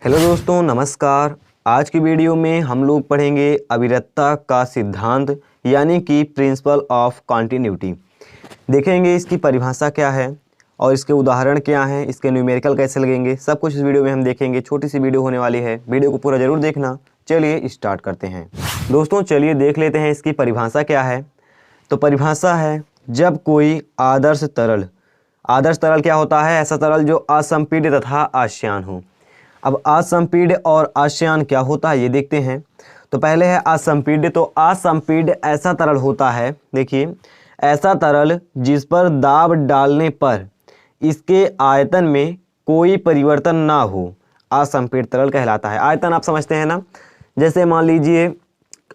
Hello दोस्तों, नमस्कार। आज की वीडियो में हम लोग पढ़ेंगे अविरतता का सिद्धांत यानी कि प्रिंसिपल ऑफ कॉन्टिन्यूटी। देखेंगे इसकी परिभाषा क्या है और इसके उदाहरण क्या हैं, इसके न्यूमेरिकल कैसे लगेंगे, सब कुछ इस वीडियो में हम देखेंगे। छोटी सी वीडियो होने वाली है, वीडियो को पूरा ज़रूर देखना। चलिए स्टार्ट करते हैं दोस्तों। चलिए देख लेते हैं इसकी परिभाषा क्या है। तो परिभाषा है, जब कोई आदर्श तरल क्या होता है? ऐसा तरल जो असंपीड्य तथा आश्यान हो। अब असंपीड्य और आश्यान क्या होता है ये देखते हैं। तो पहले है असंपीड्य। तो असंपीड्य ऐसा तरल होता है, देखिए, ऐसा तरल जिस पर दाब डालने पर इसके आयतन में कोई परिवर्तन ना हो, असंपीड्य तरल कहलाता है। आयतन आप समझते हैं ना, जैसे मान लीजिए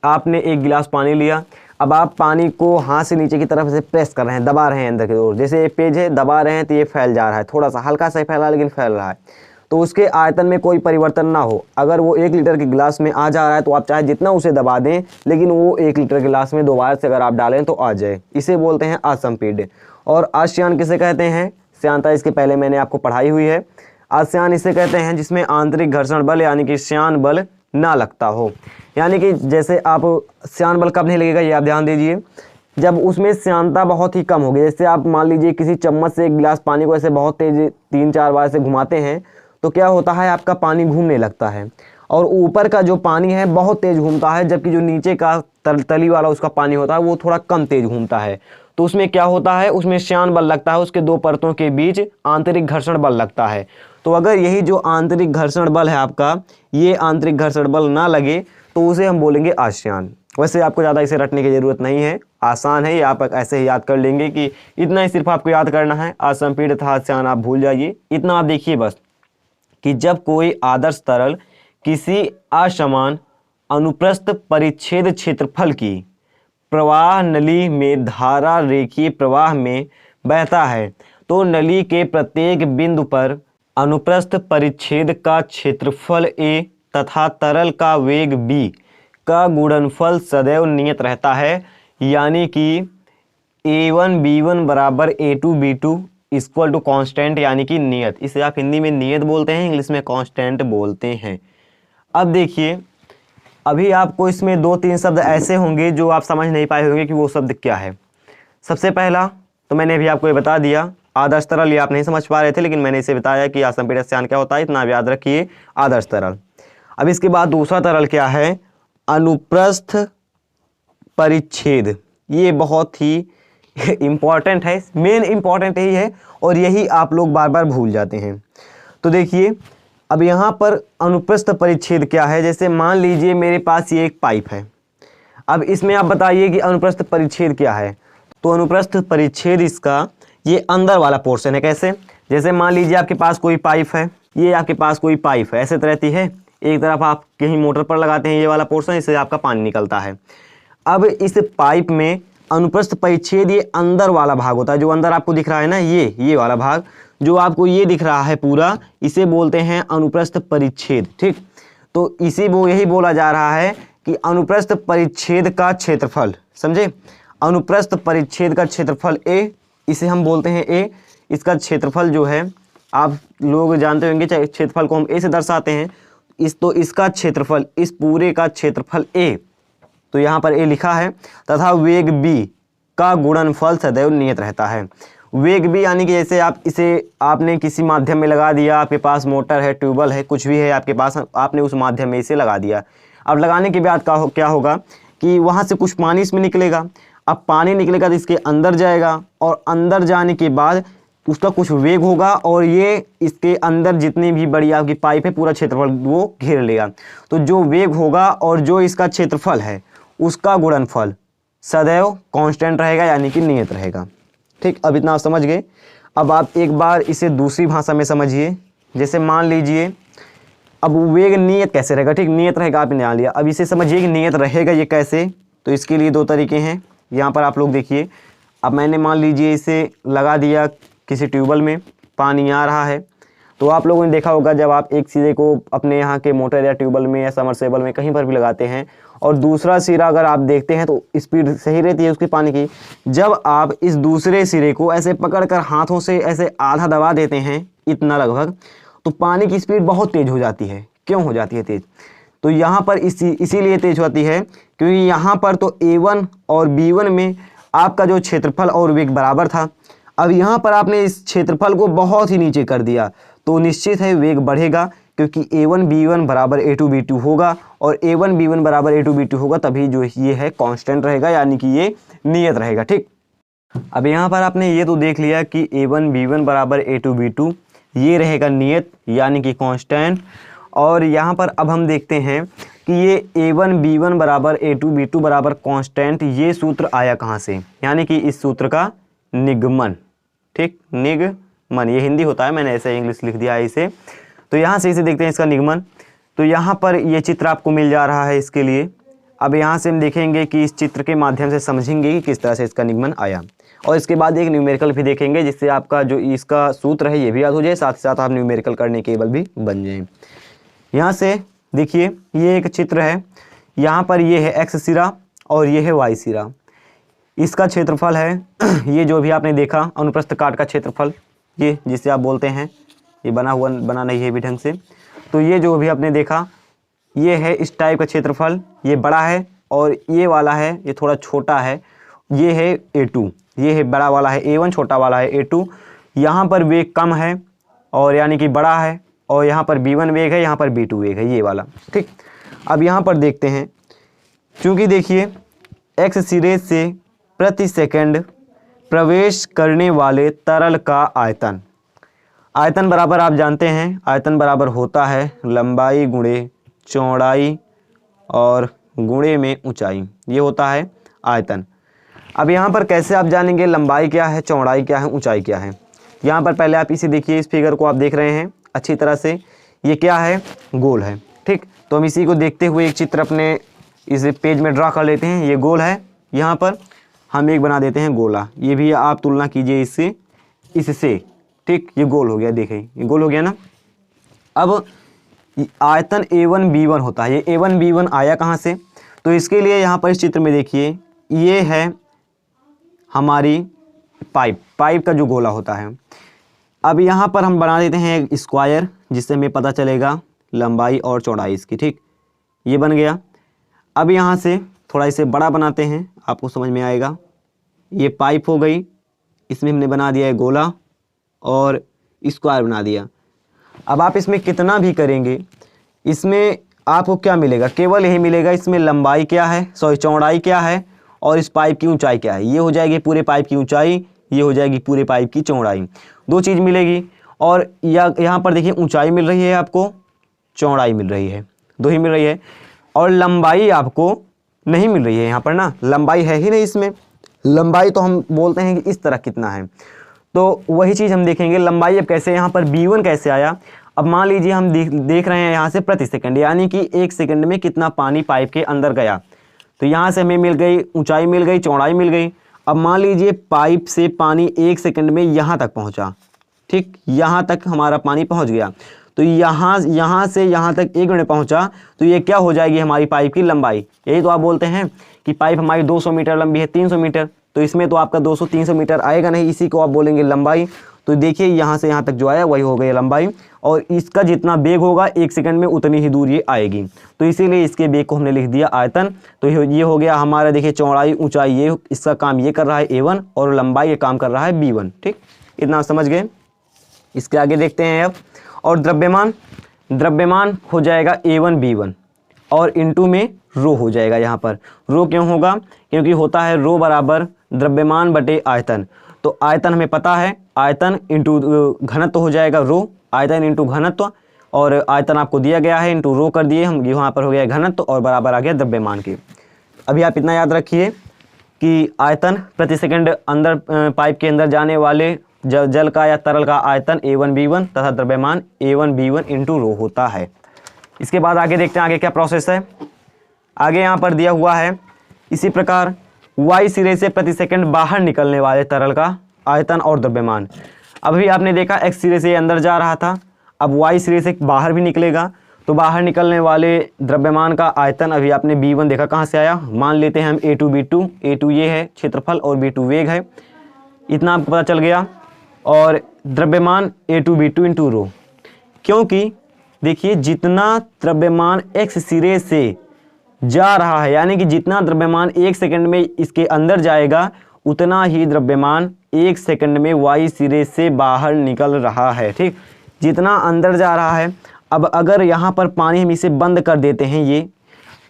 आपने एक गिलास पानी लिया, अब आप पानी को हाथ से नीचे की तरफ से प्रेस कर रहे हैं, दबा रहे हैं अंदर की ओर। जैसे ये पेज है, दबा रहे हैं तो ये फैल जा रहा है, थोड़ा सा हल्का सा फैला लेकिन फैल रहा है। तो उसके आयतन में कोई परिवर्तन ना हो। अगर वो 1 लीटर के गिलास में आ जा रहा है तो आप चाहे जितना उसे दबा दें, लेकिन वो 1 लीटर के गिलास में दोबारा से अगर आप डालें तो आ जाए, इसे बोलते हैं असंपीड्य। और आश्यान किसे कहते हैं? श्यानता इसके पहले मैंने आपको पढ़ाई हुई है। आश्यान इसे कहते हैं जिसमें आंतरिक घर्षण बल यानी कि श्यान बल ना लगता हो। यानी कि जैसे आप श्यान बल कब नहीं लगेगा ये आप ध्यान दीजिए, जब उसमें श्यानता बहुत ही कम होगी। जैसे आप मान लीजिए किसी चम्मच से एक गिलास पानी को ऐसे बहुत तेज 3-4 बार से घुमाते हैं तो क्या होता है, आपका पानी घूमने लगता है और ऊपर का जो पानी है बहुत तेज घूमता है, जबकि जो नीचे का तली वाला उसका पानी होता है वो थोड़ा कम तेज घूमता है। तो उसमें क्या होता है, उसमें श्यान बल लगता है, उसके 2 परतों के बीच आंतरिक घर्षण बल लगता है। तो अगर यही जो आंतरिक घर्षण बल है आपका, ये आंतरिक घर्षण बल ना लगे तो उसे हम बोलेंगे आश्यान। वैसे आपको ज़्यादा इसे रटने की ज़रूरत नहीं है, आसान है, ये आप ऐसे ही याद कर लेंगे कि इतना ही सिर्फ आपको याद करना है। असंपीड्य तथा आश्यान आप भूल जाइए, इतना आप देखिए बस कि जब कोई आदर्श तरल किसी असमान अनुप्रस्थ परिच्छेद क्षेत्रफल की प्रवाह नली में धारा रेखीय प्रवाह में बहता है तो नली के प्रत्येक बिंदु पर अनुप्रस्थ परिच्छेद का क्षेत्रफल A तथा तरल का वेग B का गुणनफल सदैव नियत रहता है। यानी कि A1 B1 बराबर A2 B2 equal to constant, यानी कि नियत। इसे आप हिंदी में नियत बोलते हैं, इंग्लिश में कांस्टेंट बोलते हैं। अब देखिए, अभी आपको इसमें 2-3 शब्द ऐसे होंगे जो आप समझ नहीं पाए होंगे कि वो शब्द क्या है। सबसे पहला तो मैंने अभी आपको ये बता दिया, आदर्श तरल, ये आप नहीं समझ पा रहे थे लेकिन मैंने इसे बताया कि असंपीड्य आश्यान क्या होता है, इतना आप याद रखिए, आदर्श तरल। अब इसके बाद दूसरा तरल क्या है, अनुप्रस्थ परिच्छेद। ये बहुत ही इम्पॉर्टेंट है, मेन इम्पॉर्टेंट यही है और यही आप लोग बार बार भूल जाते हैं। तो देखिए, अब यहाँ पर अनुप्रस्थ परिच्छेद क्या है। जैसे मान लीजिए मेरे पास ये एक पाइप है, अब इसमें आप बताइए कि अनुप्रस्थ परिच्छेद क्या है। तो अनुप्रस्थ परिच्छेद इसका ये अंदर वाला पोर्शन है। कैसे? जैसे मान लीजिए आपके पास कोई पाइप है, ये आपके पास कोई पाइप है, ऐसे रहती है, एक तरफ आप कहीं मोटर पर लगाते हैं ये वाला पोर्शन, इससे आपका पानी निकलता है। अब इस पाइप में अनुप्रस्थ परिच्छेद ये अंदर वाला भाग होता है, जो अंदर आपको दिख रहा है ना, ये वाला भाग जो आपको ये दिख रहा है पूरा, इसे बोलते हैं अनुप्रस्थ परिच्छेद। ठीक, तो इसी वो यही बोला जा रहा है कि अनुप्रस्थ परिच्छेद का क्षेत्रफल, समझे, अनुप्रस्थ परिच्छेद का क्षेत्रफल A, इसे हम बोलते हैं A। इसका क्षेत्रफल जो है आप लोग जानते होंगे, क्षेत्रफल को हम A से दर्शाते हैं। तो इसका क्षेत्रफल, इस पूरे का क्षेत्रफल A, तो यहाँ पर A लिखा है, तथा वेग B का गुणनफल सदैव नियत रहता है। वेग B यानी कि जैसे आप इसे आपने किसी माध्यम में लगा दिया, आपके पास मोटर है, ट्यूबवेल है, कुछ भी है आपके पास, आपने उस माध्यम में इसे लगा दिया। अब लगाने के बाद क्या होगा कि वहाँ से कुछ पानी इसमें निकलेगा। अब पानी निकलेगा तो इसके अंदर जाएगा और अंदर जाने के बाद उसका कुछ वेग होगा और ये इसके अंदर जितनी भी बड़ी आपकी पाइप है पूरा क्षेत्रफल वो घेर लेगा। तो जो वेग होगा और जो इसका क्षेत्रफल है उसका गुणनफल सदैव कांस्टेंट रहेगा, यानी कि नियत रहेगा। ठीक, अब इतना आप समझ गए। अब आप एक बार इसे दूसरी भाषा में समझिए। जैसे मान लीजिए, अब वेग नियत कैसे रहेगा? ठीक, नियत रहेगा, आपने ध्यान लिया। अब इसे समझिए कि नियत रहेगा ये कैसे। तो इसके लिए 2 तरीके हैं, यहाँ पर आप लोग देखिए। अब मैंने मान लीजिए इसे लगा दिया किसी ट्यूबवेल में, पानी आ रहा है। तो आप लोगों ने देखा होगा जब आप एक सिरे को अपने यहाँ के मोटर या ट्यूबवेल में या समरसेबल में कहीं पर भी लगाते हैं और दूसरा सिरा अगर आप देखते हैं तो स्पीड सही रहती है उसकी पानी की। जब आप इस दूसरे सिरे को ऐसे पकड़कर हाथों से ऐसे आधा दबा देते हैं, इतना लगभग, तो पानी की स्पीड बहुत तेज हो जाती है। क्यों हो जाती है तेज? तो यहाँ पर इसीलिए तेज होती है क्योंकि यहाँ पर तो A1 और B1 में आपका जो क्षेत्रफल और वेग बराबर था। अब यहाँ पर आपने इस क्षेत्रफल को बहुत ही नीचे कर दिया तो निश्चित है वेग बढ़ेगा, क्योंकि A1 B1 बराबर A2 B2 होगा और A1 B1 बराबर A2 B2 होगा, तभी जो ये है कांस्टेंट रहेगा, यानी कि ये नियत रहेगा। ठीक, अब यहाँ पर आपने ये तो देख लिया कि A1 B1 बराबर A2 B2 ये रहेगा नियत यानी कि कांस्टेंट। और यहाँ पर अब हम देखते हैं कि ये A1 B1 बराबर A2 B2 बराबर कांस्टेंट ये सूत्र आया कहाँ से, यानी कि इस सूत्र का निगमन। ठीक, निगमन ये हिंदी होता है, मैंने ऐसे इंग्लिश लिख दिया है इसे। तो यहाँ से इसे देखते हैं इसका निगमन। तो यहाँ पर ये चित्र आपको मिल जा रहा है इसके लिए। अब यहाँ से हम देखेंगे कि इस चित्र के माध्यम से समझेंगे कि किस तरह से इसका निगमन आया, और इसके बाद एक न्यूमेरिकल भी देखेंगे जिससे आपका जो इसका सूत्र है ये भी याद हो जाए, साथ ही साथ आप न्यूमेरिकल करने के एबल भी बन जाएं। यहाँ से देखिए ये एक चित्र है, यहाँ पर ये है x सिरा और ये है y सिरा। इसका क्षेत्रफल है ये जो भी आपने देखा अनुप्रस्थ काट का क्षेत्रफल, ये जिसे आप बोलते हैं, ये बना नहीं है भी ढंग से। तो ये जो भी आपने देखा ये है इस टाइप का क्षेत्रफल, ये बड़ा है और ये वाला है ये थोड़ा छोटा है, ये है A2, ये है बड़ा वाला है A1, छोटा वाला है A2। यहाँ पर वेग कम है और यानी कि बड़ा है, और यहाँ पर B1 वेग है, यहाँ पर B2 वेग है, ये वाला। ठीक, अब यहाँ पर देखते हैं, क्योंकि देखिए x सिरे से प्रति सेकंड प्रवेश करने वाले तरल का आयतन, आयतन बराबर आप जानते हैं, आयतन बराबर होता है लंबाई गुणे चौड़ाई और गुणे में ऊंचाई, ये होता है आयतन। अब यहाँ पर कैसे आप जानेंगे लंबाई क्या है, चौड़ाई क्या है, ऊंचाई क्या है? यहाँ पर पहले आप इसे देखिए, इस फिगर को आप देख रहे हैं अच्छी तरह से, ये क्या है, गोल है। ठीक, तो हम इसी को देखते हुए एक चित्र अपने इस पेज में ड्रा कर लेते हैं। ये गोल है, यहाँ पर हम एक बना देते हैं गोला, ये भी आप तुलना कीजिए इससे। ठीक, ये गोल हो गया, देखें ये गोल हो गया ना। अब आयतन A1 B1 होता है, ये A1 B1 आया कहाँ से? तो इसके लिए यहाँ पर इस चित्र में देखिए ये है हमारी पाइप का जो गोला होता है। अब यहाँ पर हम बना देते हैं एक स्क्वायर, जिससे हमें पता चलेगा लंबाई और चौड़ाई इसकी। ठीक, ये बन गया। अब यहाँ से थोड़ा इसे बड़ा बनाते हैं, आपको समझ में आएगा। ये पाइप हो गई, इसमें हमने बना दिया है गोला और स्क्वायर बना दिया। अब आप इसमें कितना भी करेंगे, इसमें आपको क्या मिलेगा? केवल यही मिलेगा, इसमें लंबाई क्या है, चौड़ाई क्या है और इस पाइप की ऊंचाई क्या है। ये हो जाएगी पूरे पाइप की ऊंचाई, ये हो जाएगी पूरे पाइप की चौड़ाई, दो चीज़ मिलेगी। और यहाँ पर देखिए ऊंचाई मिल रही है आपको, चौड़ाई मिल रही है, दो ही मिल रही है। और लंबाई आपको नहीं मिल रही है यहाँ पर ना, लंबाई है ही नहीं इसमें। लंबाई तो हम बोलते हैं कि इस तरह कितना है, तो वही चीज़ हम देखेंगे लंबाई। अब कैसे, यहाँ पर B1 कैसे आया? अब मान लीजिए हम देख रहे हैं यहाँ से प्रति सेकंड, यानी कि एक सेकंड में कितना पानी पाइप के अंदर गया। तो यहाँ से हमें मिल गई ऊंचाई, मिल गई चौड़ाई, मिल गई। अब मान लीजिए पाइप से पानी एक सेकंड में यहाँ तक पहुँचा। ठीक, यहाँ तक हमारा पानी पहुँच गया। तो यहाँ से यहाँ तक 1 मिनट पहुँचा, तो ये क्या हो जाएगी हमारी पाइप की लंबाई। यही तो आप बोलते हैं कि पाइप हमारी 200 मीटर लंबी है, 300 मीटर, तो इसमें तो आपका 200-300 मीटर आएगा नहीं, इसी को आप बोलेंगे लंबाई। तो देखिए यहाँ से यहाँ तक जो आया वही हो गई लंबाई, और इसका जितना बेग होगा 1 सेकंड में उतनी ही दूर ये आएगी, तो इसीलिए इसके बेग को हमने लिख दिया आयतन। तो ये हो गया हमारा, देखिए चौड़ाई ऊंचाई, ये इसका काम ये कर रहा है A1 और लंबाई ये काम कर रहा है B1। ठीक, इतना आप समझ गए। इसके आगे देखते हैं अब। और द्रव्यमान हो जाएगा A1 B1 और इनटू में रो हो जाएगा। यहाँ पर रो क्यों होगा? क्योंकि होता है रो बराबर द्रव्यमान बटे आयतन। तो आयतन हमें पता है, आयतन इंटू घनत्व हो जाएगा रो, आयतन इंटू घनत्व, और आयतन आपको दिया गया है इंटू रो कर दिए हम, यहाँ पर हो गया घनत्व और बराबर आ गया द्रव्यमान के। अभी आप इतना याद रखिए कि आयतन प्रति सेकंड अंदर पाइप के अंदर जाने वाले जल का या तरल का आयतन A1 B1 तथा द्रव्यमान A1 B1 इंटू रो होता है। इसके बाद आगे देखते हैं आगे क्या प्रोसेस है। आगे यहाँ पर दिया हुआ है इसी प्रकार Y सिरे से प्रति सेकंड बाहर निकलने वाले तरल का आयतन और द्रव्यमान। अभी आपने देखा X सिरे से अंदर जा रहा था, अब Y सिरे से बाहर भी निकलेगा, तो बाहर निकलने वाले द्रव्यमान का आयतन अभी आपने B1 देखा कहाँ से आया। मान लेते हैं हम A2 B2, A2 ये है क्षेत्रफल और B2 वेग है, इतना आपको पता चल गया। और द्रव्यमान A2 B2 इंटू रो, क्योंकि देखिए जितना द्रव्यमान x सिरे से जा रहा है, यानी कि जितना द्रव्यमान 1 सेकंड में इसके अंदर जाएगा उतना ही द्रव्यमान 1 सेकंड में y सिरे से बाहर निकल रहा है। ठीक, जितना अंदर जा रहा है। अब अगर यहाँ पर पानी हम इसे बंद कर देते हैं, ये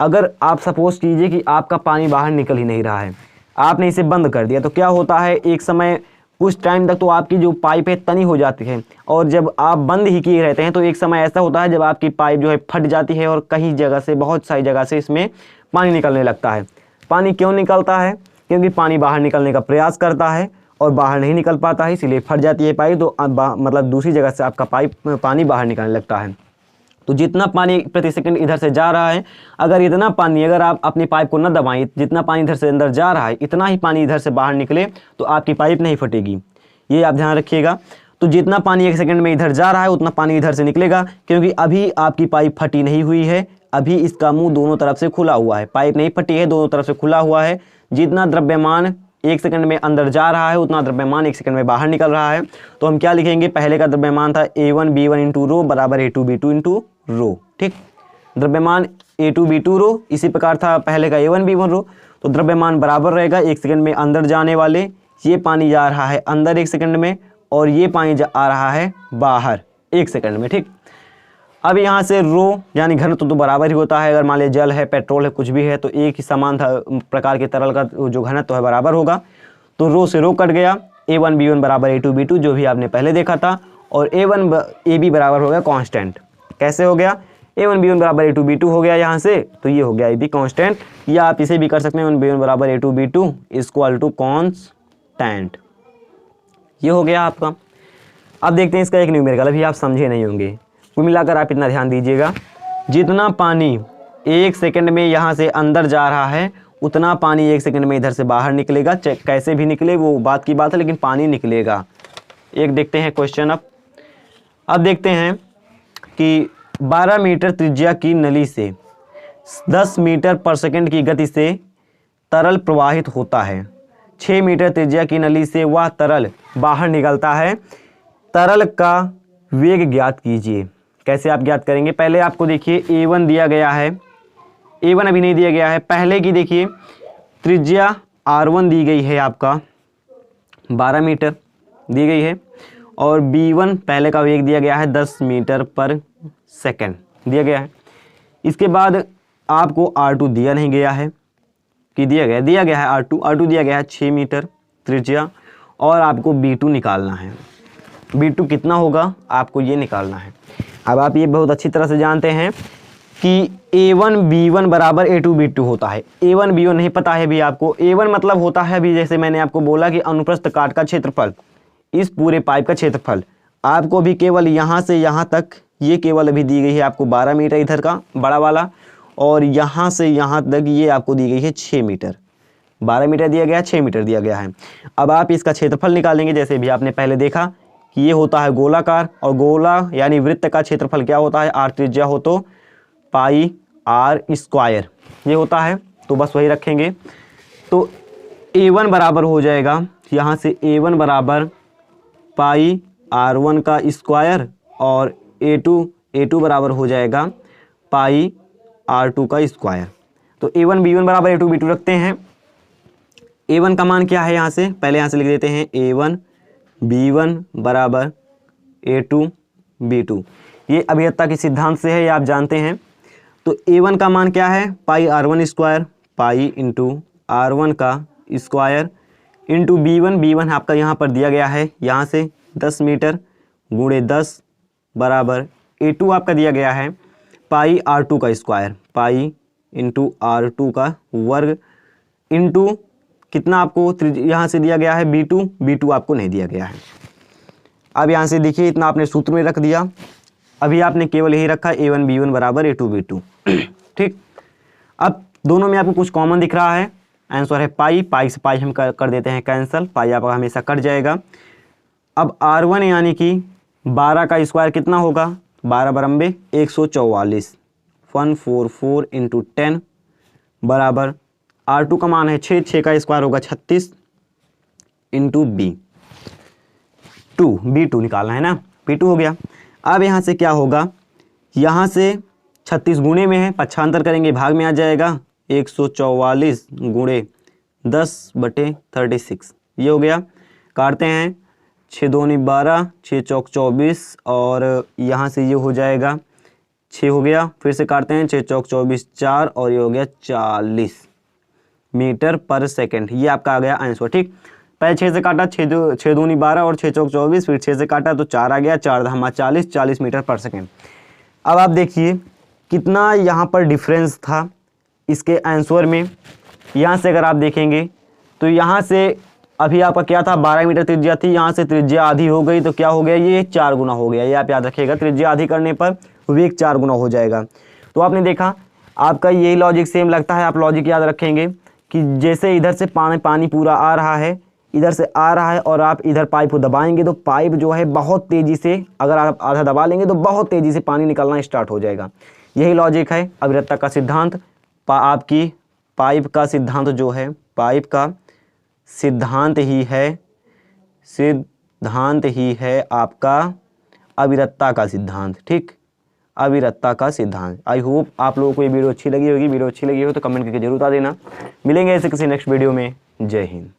अगर आप सपोज कीजिए कि आपका पानी बाहर निकल ही नहीं रहा है, आपने इसे बंद कर दिया, तो क्या होता है, एक समय कुछ टाइम तक तो आपकी जो पाइप है तनी हो जाती है, और जब आप बंद ही किए रहते हैं तो एक समय ऐसा होता है जब आपकी पाइप जो है फट जाती है और कहीं जगह से, बहुत सारी जगह से इसमें पानी निकलने लगता है। पानी क्यों निकलता है? क्योंकि पानी बाहर निकलने का प्रयास करता है और बाहर नहीं निकल पाता है, इसीलिए फट जाती है पाइप, तो मतलब दूसरी जगह से आपका पानी बाहर निकलने लगता है। तो जितना पानी प्रति सेकंड इधर से जा रहा है, अगर इतना पानी, अगर आप अपनी पाइप को न दबाएं, जितना पानी इधर से अंदर जा रहा है इतना ही पानी इधर से बाहर निकले तो आपकी पाइप नहीं फटेगी। ये आप ध्यान रखिएगा। तो जितना पानी 1 सेकंड में इधर जा रहा है उतना पानी इधर से निकलेगा, क्योंकि अभी आपकी पाइप फटी नहीं हुई है, अभी इसका मुंह दोनों तरफ से खुला हुआ है, पाइप नहीं फटी है, दोनों तरफ से खुला हुआ है। जितना द्रव्यमान 1 सेकंड में अंदर जा रहा है उतना द्रव्यमान 1 सेकंड में बाहर निकल रहा है। तो हम क्या लिखेंगे, पहले का द्रव्यमान था A1B1 इंटू रो बराबर A2B2 इंटू रो। ठीक, द्रव्यमान A2B2 रो, इसी प्रकार था पहले का A1B1 रो। तो द्रव्यमान बराबर रहेगा 1 सेकंड में अंदर जाने वाले, ये पानी जा रहा है अंदर 1 सेकंड में, और ये पानी आ रहा है बाहर 1 सेकंड में। ठीक, अब यहाँ से रो यानी घनत्व तो बराबर ही होता है। अगर मान लीजिए जल है, पेट्रोल है, कुछ भी है, तो एक ही समान प्रकार के तरल का जो घनत्व है बराबर होगा। तो रो से रो कट गया, A1B1 बराबर A2B2 जो भी आपने पहले देखा था, और AB बराबर हो गया कांस्टेंट। कैसे हो गया, A1B1 बराबर A2B2 हो गया यहाँ से, तो ये हो गया AB कांस्टेंट। या आप इसे भी कर सकते हैं A1B1 बराबर A2B2 इक्वल टू कांस्टेंट। ये हो गया आपका। अब देखते हैं इसका एक न्यूमेरिकल, अभी आप समझे नहीं होंगे, कुल मिलाकर आप इतना ध्यान दीजिएगा। जितना पानी 1 सेकंड में यहाँ से अंदर जा रहा है उतना पानी 1 सेकंड में इधर से बाहर निकलेगा, कैसे भी निकले वो बात की बात है, लेकिन पानी निकलेगा। एक देखते हैं क्वेश्चन। अब देखते हैं कि 12 मीटर त्रिज्या की नली से 10 मीटर पर सेकंड की गति से तरल प्रवाहित होता है। 6 मीटर त्रिज्या की नली से वह तरल बाहर निकलता है। तरल का वेग ज्ञात कीजिए। कैसे आप ज्ञात करेंगे, पहले आपको देखिए A1 दिया गया है, A1 अभी नहीं दिया गया है, पहले की देखिए त्रिज्या R1 दी गई है, आपका 12 मीटर दी गई है, और B1 पहले का वेग दिया गया है 10 मीटर पर सेकंड दिया गया है। इसके बाद आपको R2 दिया नहीं गया है कि दिया गया है R2 दिया गया है 6 मीटर त्रिज्या, और आपको B2 निकालना है। B2 कितना होगा आपको ये निकालना है। अब आप ये बहुत अच्छी तरह से जानते हैं कि A1B1 बराबर A2B2 होता है। A1B1 नहीं पता है भी आपको। A1 मतलब होता है अभी जैसे मैंने आपको बोला कि अनुप्रस्थ काट का क्षेत्रफल, इस पूरे पाइप का क्षेत्रफल। आपको भी केवल यहाँ से यहाँ तक, ये केवल अभी दी गई है आपको 12 मीटर इधर का बड़ा वाला, और यहाँ से यहाँ तक ये आपको दी गई है 6 मीटर। 12 मीटर दिया गया है, 6 मीटर दिया गया है। अब आप इसका क्षेत्रफल निकालेंगे, जैसे भी आपने पहले देखा कि ये होता है गोलाकार, और गोला यानी वृत्त का क्षेत्रफल क्या होता है, R त्रिज्या हो तो पाई R स्क्वायर ये होता है, तो बस वही रखेंगे। तो A1 बराबर हो जाएगा यहाँ से, A1 बराबर पाई R1 का स्क्वायर, और A2 बराबर हो जाएगा पाई R2 का स्क्वायर। तो A1B1 बराबर A2B2 रखते हैं। A1 का मान क्या है, यहाँ से पहले यहाँ से लिख देते हैं A1B1 बराबर A2B2। ये अभियंता के सिद्धांत से है, ये आप जानते हैं। तो A1 का मान क्या है, पाई R1 square, pi into R1 का स्क्वायर इंटू B1 आपका यहाँ पर दिया गया है, यहाँ से 10 मीटर गुणे 10 बराबर A2 आपका दिया गया है पाई R2 का स्क्वायर, पाई इंटू R2 का वर्ग इंटू कितना आपको यहाँ से दिया गया है B2 आपको नहीं दिया गया है। अब यहाँ से देखिए इतना आपने सूत्र में रख दिया। अभी आपने केवल यही रखा A1B1 बराबर A2B2। ठीक, अब दोनों में आपको कुछ कॉमन दिख रहा है, आंसर है पाई से पाई हम कर देते हैं कैंसिल, पाई आपका हमेशा कट जाएगा। अब R1 यानी कि 12 का स्क्वायर कितना होगा, 12 बराबर 144, 144 इंटू 10 बराबर R2 का मान है 6 का स्क्वायर होगा 36 इंटू B2 निकालना है ना, B2 हो गया। अब यहाँ से क्या होगा, यहाँ से 36 गुणे में है, पक्षांतर करेंगे भाग में आ जाएगा 144 गुणे 10/36 ये हो गया। काटते हैं 6 दूनी 12, 6 चौक 24 और यहाँ से ये हो जाएगा 6 हो गया। फिर से काटते हैं 6 चौक 24 4 और ये हो गया 40 मीटर पर सेकंड। ये आपका आ गया आंसर। ठीक, पहले 6 से काटा, 6 दूनी 12 और 6 चौक 24, फिर 6 से काटा तो 4 आ गया, 4 धामा 40 मीटर पर सेकंड। अब आप देखिए कितना यहाँ पर डिफरेंस था इसके आंसर में। यहाँ से अगर आप देखेंगे तो यहाँ से अभी आपका क्या था, 12 मीटर त्रिज्या थी, यहाँ से त्रिज्या आधी हो गई तो क्या हो गया, ये 4 गुना हो गया। ये आप याद रखिएगा, त्रिज्या आधी करने पर वेग 4 गुना हो जाएगा। तो आपने देखा आपका यही लॉजिक सेम लगता है। आप लॉजिक याद रखेंगे कि जैसे इधर से पानी पूरा आ रहा है, इधर से आ रहा है और आप इधर पाइप को दबाएंगे तो पाइप जो है बहुत तेज़ी से, अगर आप आधा दबा लेंगे तो बहुत तेज़ी से पानी निकलना स्टार्ट हो जाएगा। यही लॉजिक है अविरतता का सिद्धांत। आपकी पाइप का सिद्धांत जो है, पाइप का सिद्धांत ही है आपका अविरतता का सिद्धांत। ठीक, अविरतता का सिद्धांत। आई होप आप लोगों को ये वीडियो अच्छी लगी होगी। वीडियो अच्छी लगी हो तो कमेंट करके जरूर बता देना। मिलेंगे ऐसे किसी नेक्स्ट वीडियो में। जय हिंद।